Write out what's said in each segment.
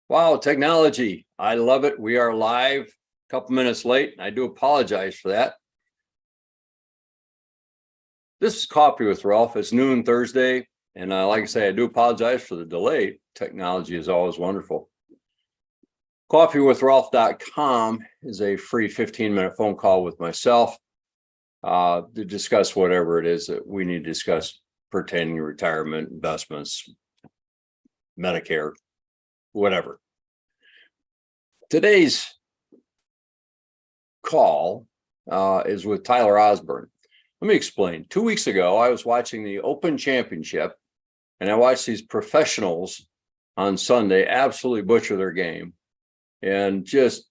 Wow, technology. I love it. We are live a couple minutes late. I do apologize for that. This is Coffee with Ralph. It's noon Thursday. And like I say, I do apologize for the delay. Technology is always wonderful. Coffeewithralph.com is a free 15-minute phone call with myself to discuss whatever it is that we need to discuss pertaining to retirement, investments, Medicare, whatever. Today's call is with Tyler Osborne. Let me explain. 2 weeks ago, I was watching the Open Championship, and I watched these professionals on Sunday absolutely butcher their game and just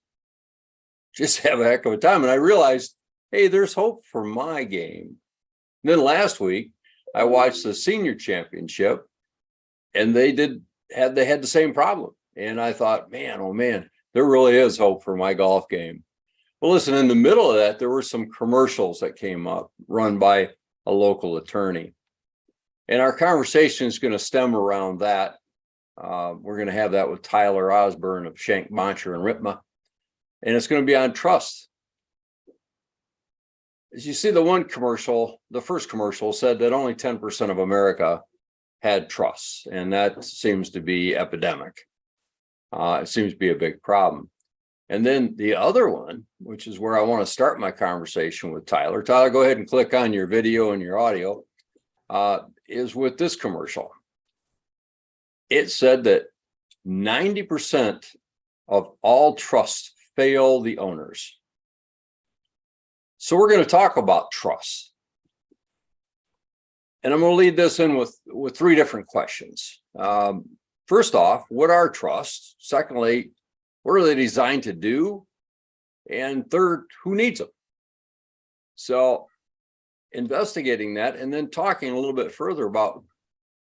have a heck of a time. And I realized, hey, there's hope for my game. And then last week, I watched the Senior Championship, and they had the same problem. And I thought, man, oh man, there really is hope for my golf game. Well, listen, in the middle of that, there were some commercials that came up run by a local attorney. And our conversation is going to stem around that. We're going to have that with Tyler Osborne of Shank, Boncher, and Ritma. And it's going to be on trust. As you see, the first commercial said that only 10% of America had trusts, and that seems to be epidemic. It seems to be a big problem. And then the other one, which is where I want to start my conversation with Tyler. Tyler, go ahead and click on your video and your audio, is with this commercial. It said that 90% of all trusts fail the owners. So we're going to talk about trusts. And I'm going to lead this in with three different questions. First off, what are trusts? Secondly, what are they designed to do? And third, who needs them? So investigating that and then talking a little bit further about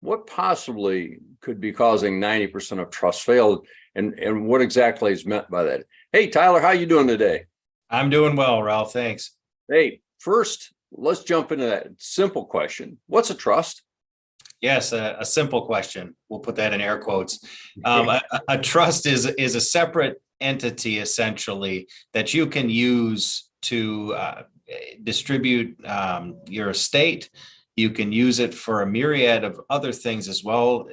what possibly could be causing 90% of trusts failed and what exactly is meant by that. Hey, Tyler, how you doing today? I'm doing well, Ralph. Thanks. Hey, first, let's jump into that simple question. What's a trust? Yes, a simple question. We'll put that in air quotes. A trust is a separate entity, essentially, that you can use to distribute your estate. You can use it for a myriad of other things as well.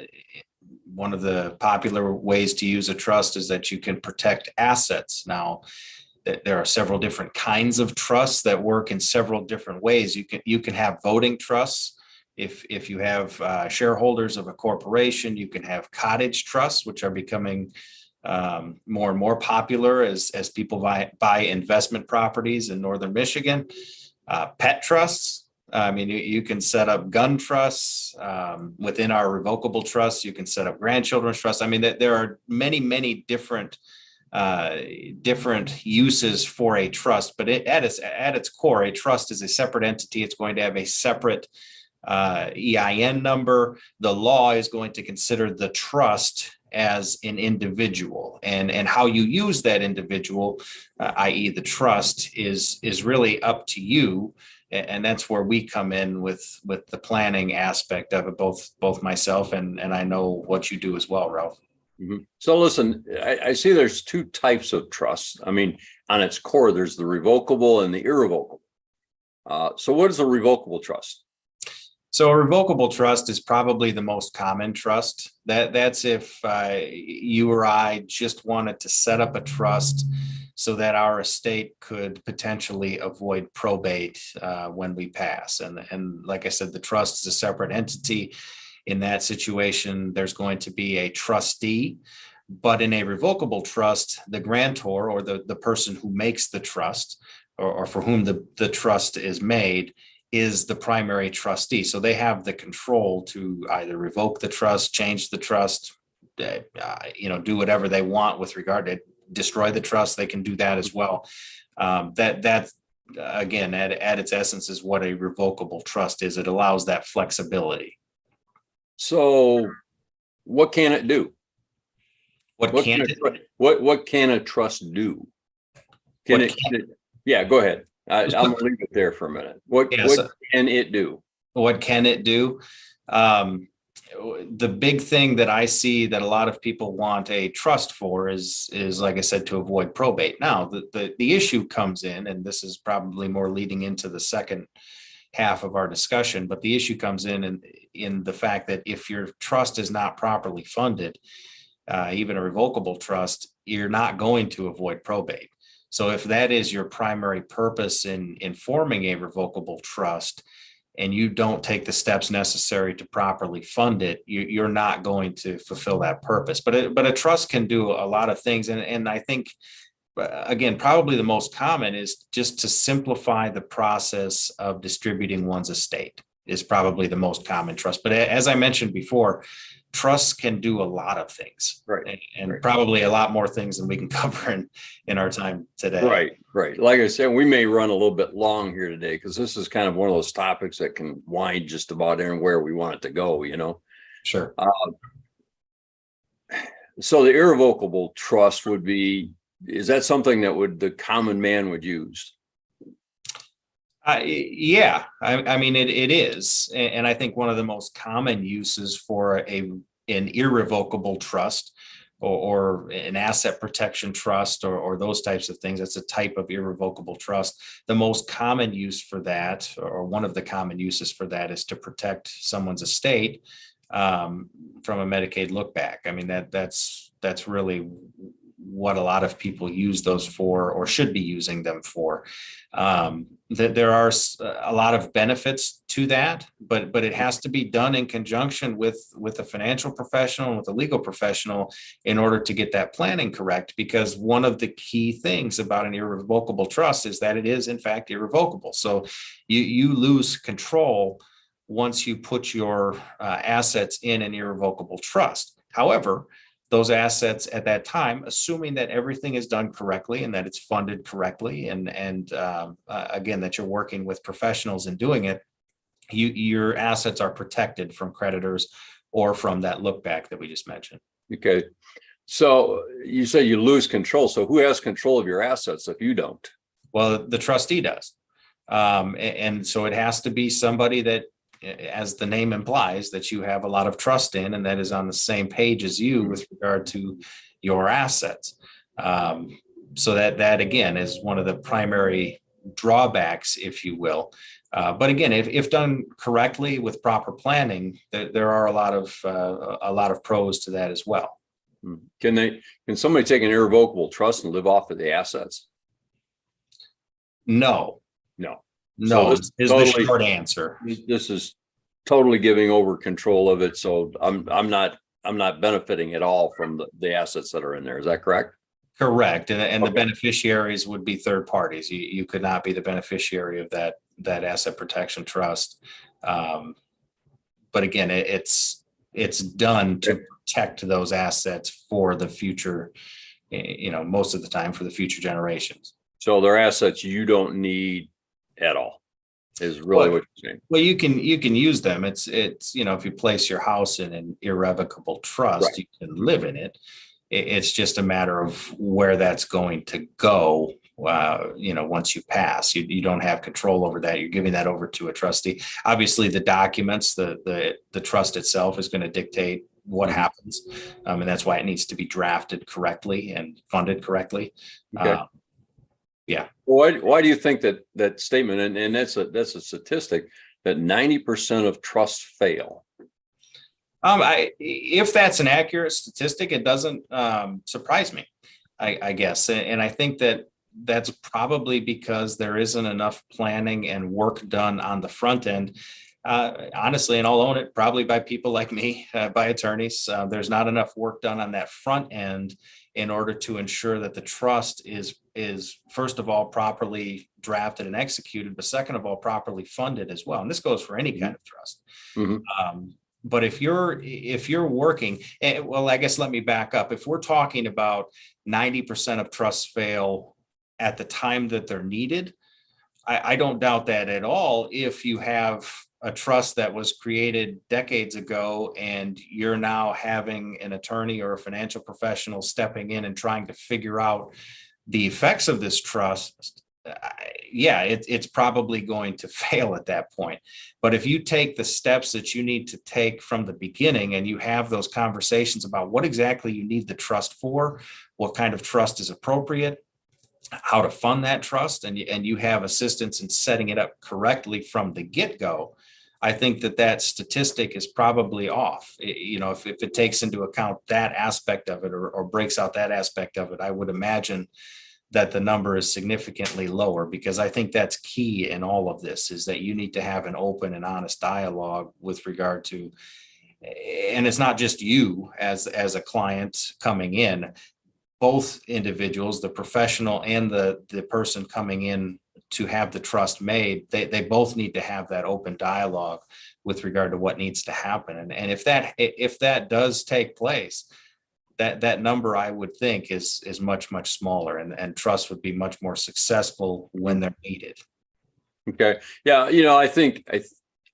One of the popular ways to use a trust is that you can protect assets. Now, there are several different kinds of trusts that work in several different ways. You can have voting trusts. If you have shareholders of a corporation, you can have cottage trusts, which are becoming more and more popular as people buy investment properties in northern Michigan. Pet trusts. I mean, you can set up gun trusts within our revocable trusts. You can set up grandchildren's trusts. I mean, there are many different uses for a trust, but at its core, a trust is a separate entity. It's going to have a separate EIN number. The law is going to consider the trust as an individual, and how you use that individual, i.e. the trust, is really up to you. And that's where we come in with the planning aspect of it, both myself and I know what you do as well, Ralph. Mm-hmm. So listen, I see there's two types of trusts. I mean, on its core, there's the revocable and the irrevocable. So what is a revocable trust? So a revocable trust is probably the most common trust. That's if you or I just wanted to set up a trust so that our estate could potentially avoid probate when we pass. And like I said, the trust is a separate entity. In that situation, there's going to be a trustee. But in a revocable trust, the grantor, or the person who makes the trust, or for whom the trust is made, is the primary trustee. So they have the control to either revoke the trust, change the trust, do whatever they want with regard to destroy the trust. They can do that as well. That again, at its essence, is what a revocable trust is. It allows that flexibility. So what can it do? What can a trust do? Yeah, go ahead. I'm gonna leave it there for a minute. What can it do? What can it do? the big thing that I see that a lot of people want a trust for is like I said, to avoid probate. Now, the issue comes in, and this is probably more leading into the second half of our discussion, but the issue comes in the fact that if your trust is not properly funded, even a revocable trust, you're not going to avoid probate. So if that is your primary purpose in forming a revocable trust, and you don't take the steps necessary to properly fund it, you're not going to fulfill that purpose. But a trust can do a lot of things, and I think, again, probably the most common is just to simplify the process of distributing one's estate is probably the most common trust. But as I mentioned before, trusts can do a lot of things, Right. and Right. probably a lot more things than we can cover in our time today. Right, right. Like I said, we may run a little bit long here today because this is kind of one of those topics that can wind just about anywhere we want it to go, you know? Sure. So the irrevocable trust would be, is that something that the common man would use? Yeah, I mean, it is. And I think one of the most common uses for an irrevocable trust or an asset protection trust or those types of things, that's a type of irrevocable trust. The most common use for that, or one of the common uses for that, is to protect someone's estate from a Medicaid look back. I mean, that's really what a lot of people use those for, or should be using them for. That there are a lot of benefits to that, but it has to be done in conjunction with a financial professional and with a legal professional in order to get that planning correct. Because one of the key things about an irrevocable trust is that it is in fact irrevocable. So you lose control once you put your assets in an irrevocable trust. However, those assets at that time, assuming that everything is done correctly and that it's funded correctly, and again, that you're working with professionals in doing it, your assets are protected from creditors or from that look back that we just mentioned. Okay. So you say you lose control. So who has control of your assets if you don't? Well, the trustee does. And so it has to be somebody that, as the name implies, that you have a lot of trust in, and that is on the same page as you with regard to your assets. So that again is one of the primary drawbacks, if you will. But again, if done correctly with proper planning, there are a lot of pros to that as well. Can somebody take an irrevocable trust and live off of the assets? No. So is the short answer. This is totally giving over control of it. So I'm not benefiting at all from the assets that are in there. Is that correct? Correct. And Okay. The beneficiaries would be third parties. You could not be the beneficiary of that asset protection trust. But again, it's done to protect those assets for the future, most of the time for the future generations. So they're assets you don't need at all, is really what you're saying. Well, you can use them. It's if you place your house in an irrevocable trust, right, you can live in it. It's just a matter of where that's going to go. Once you pass, you don't have control over that. You're giving that over to a trustee. Obviously, the documents, the trust itself is going to dictate what happens, and that's why it needs to be drafted correctly and funded correctly. Okay. Yeah. Why do you think that statement, and that's a statistic, that 90% of trusts fail? If that's an accurate statistic, it doesn't surprise me, I guess. And I think that's probably because there isn't enough planning and work done on the front end. Honestly, and I'll own it, probably by people like me, by attorneys. There's not enough work done on that front end in order to ensure that the trust is first of all properly drafted and executed, but second of all properly funded as well. And this goes for any kind of trust. Mm-hmm. But if you're working, well, I guess let me back up. If we're talking about 90% of trusts fail at the time that they're needed, I don't doubt that at all. If you have a trust that was created decades ago and you're now having an attorney or a financial professional stepping in and trying to figure out the effects of this trust, yeah, it's probably going to fail at that point. But if you take the steps that you need to take from the beginning and you have those conversations about what exactly you need the trust for, what kind of trust is appropriate, how to fund that trust, and you have assistance in setting it up correctly from the get-go, I think that statistic is probably off. If it takes into account that aspect of it, or breaks out that aspect of it, I would imagine that the number is significantly lower, because I think that's key in all of this, is that you need to have an open and honest dialogue with regard to, and it's not just you as a client coming in, both individuals, the professional and the person coming in to have the trust made, they both need to have that open dialogue with regard to what needs to happen. And if that does take place, that number, I would think, is much, much smaller, and trust would be much more successful when they're needed. Okay. Yeah. I think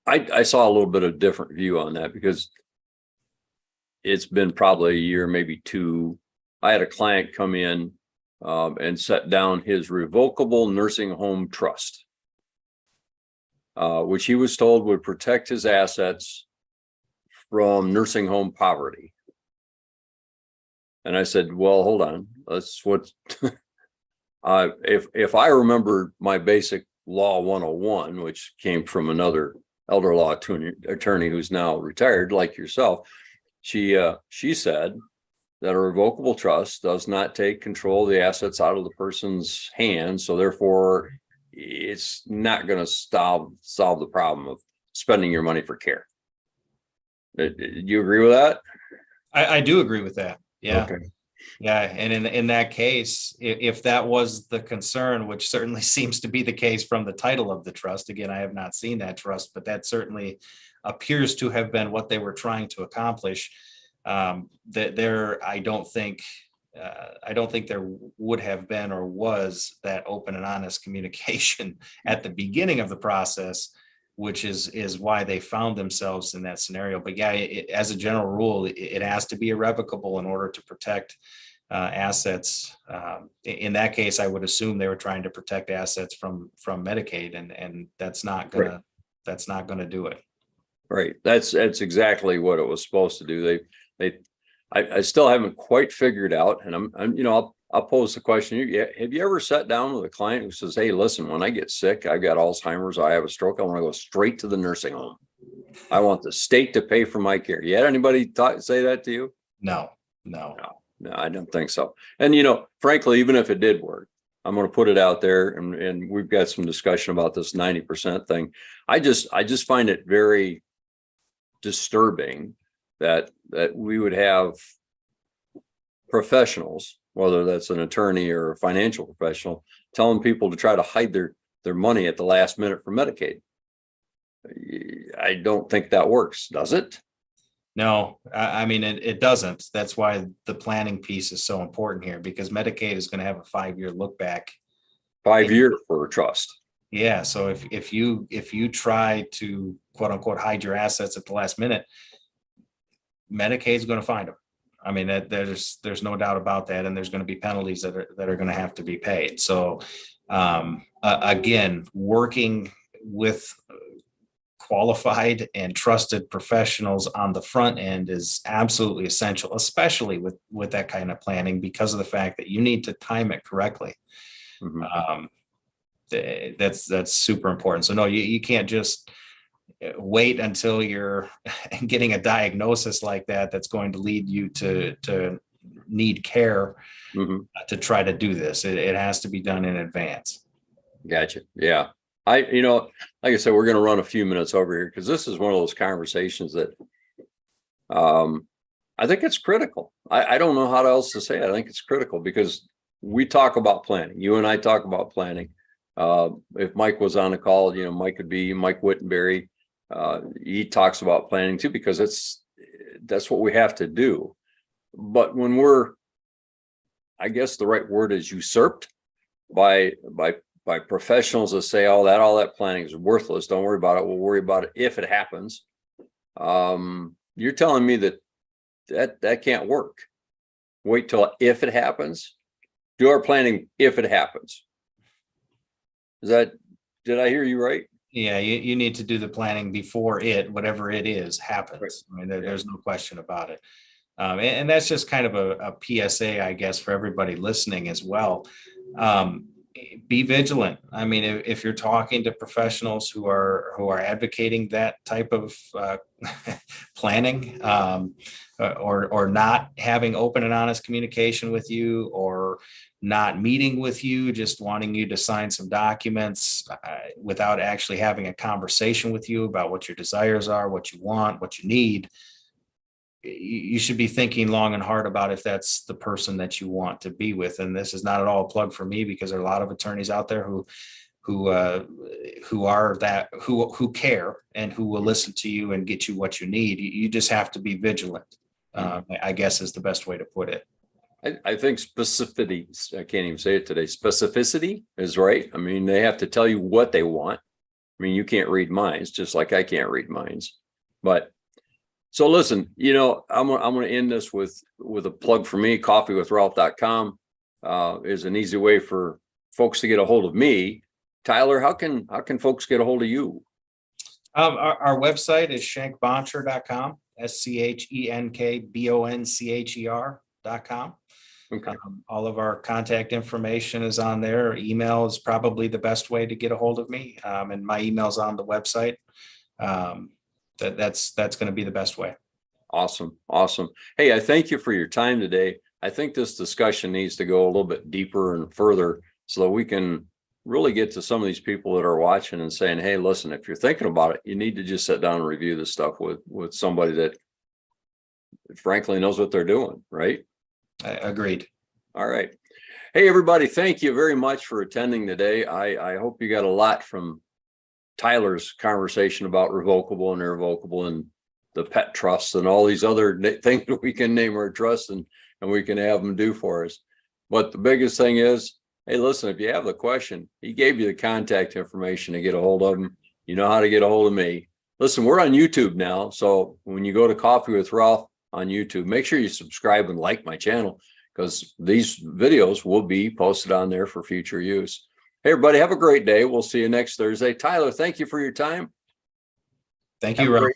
I saw a little bit of different view on that, because it's been probably a year, maybe two. I had a client come in and set down his revocable nursing home trust, which he was told would protect his assets from nursing home poverty. And I said, well, hold on. That's what, if I remember my basic law 101, which came from another elder law attorney who's now retired, like yourself, she said that a revocable trust does not take control of the assets out of the person's hands. So therefore, it's not going to solve the problem of spending your money for care. Do you agree with that? I do agree with that. Yeah. Okay. Yeah. And in that case, if that was the concern, which certainly seems to be the case from the title of the trust, again, I have not seen that trust, but that certainly appears to have been what they were trying to accomplish. I don't think there would have been or was that open and honest communication at the beginning of the process, which is why they found themselves in that scenario. But yeah, as a general rule, it has to be irrevocable in order to protect assets. In that case, I would assume they were trying to protect assets from Medicaid, and that's not gonna do it. Right. That's exactly what it was supposed to do. I still haven't quite figured out, and I'll pose the question. Have you ever sat down with a client who says, hey, listen, when I get sick, I've got Alzheimer's, I have a stroke, I want to go straight to the nursing home. I want the state to pay for my care. You had anybody say that to you? No, I don't think so. And, frankly, even if it did work, I'm going to put it out there, and we've got some discussion about this 90% thing. I just find it very disturbing that we would have professionals, whether that's an attorney or a financial professional, telling people to try to hide their money at the last minute for Medicaid. I don't think that works, does it? No, I mean, it doesn't. That's why the planning piece is so important here, because Medicaid is going to have a 5-year look back. 5 years for a trust. Yeah. So if you try to quote unquote hide your assets at the last minute, Medicaid is going to find them. I mean, there's no doubt about that, and there's going to be penalties that are going to have to be paid. So again, working with qualified and trusted professionals on the front end is absolutely essential, especially with that kind of planning, because of the fact that you need to time it correctly. Mm-hmm. That's super important. So no, you can't just wait until you're getting a diagnosis like that's going to lead you to need care. Mm-hmm. To try to do this. It has to be done in advance. Gotcha. Yeah. Like I said, we're going to run a few minutes over here, because this is one of those conversations that I think it's critical. I don't know how else to say it. I think it's critical because we talk about planning. You and I talk about planning. If Mike was on the call, Mike could be Mike Wittenberry. He talks about planning too, because that's what we have to do. But when we're, I guess the right word is usurped by professionals that say, all that planning is worthless, don't worry about it, we'll worry about it if it happens. You're telling me that can't work. Wait till if it happens. Do our planning if it happens. Did I hear you right? Yeah, you need to do the planning before whatever it is, happens. Right. I mean, there's no question about it. And that's just kind of a PSA, I guess, for everybody listening as well. Um, be vigilant. I mean, if you're talking to professionals who are advocating that type of planning, or not having open and honest communication with you, or not meeting with you, just wanting you to sign some documents without actually having a conversation with you about what your desires are, what you want, what you need, you should be thinking long and hard about if that's the person that you want to be with. And this is not at all a plug for me, because there are a lot of attorneys out there who care and who will listen to you and get you what you need. You just have to be vigilant, I guess is the best way to put it. I think specificity, I can't even say it today. Specificity is right. I mean, they have to tell you what they want. I mean, you can't read minds, just like I can't read minds. But so listen, I'm going to end this with a plug for me. Coffeewithralph.com is an easy way for folks to get a hold of me. Tyler, how can folks get a hold of you? Our website is schenkboncher.com, schenkboncher.com. Okay. All of our contact information is on there. Email is probably the best way to get a hold of me. And my email's on the website. That's going to be the best way. Awesome. Hey, I thank you for your time today. I think this discussion needs to go a little bit deeper and further so that we can really get to some of these people that are watching and saying, hey, listen, if you're thinking about it, you need to just sit down and review this stuff with somebody that frankly knows what they're doing, right? Agreed. All right. Hey, everybody, thank you very much for attending today. I hope you got a lot from Tyler's conversation about revocable and irrevocable and the pet trusts and all these other things that we can name our trusts and we can have them do for us. But the biggest thing is, hey, listen, if you have the question, he gave you the contact information to get a hold of him. You know how to get a hold of me. Listen, we're on YouTube now. So when you go to Coffee with Ralph on YouTube, make sure you subscribe and like my channel, because these videos will be posted on there for future use. Hey, everybody, have a great day. We'll see you next Thursday. Tyler, thank you for your time. Thank you, Ralph.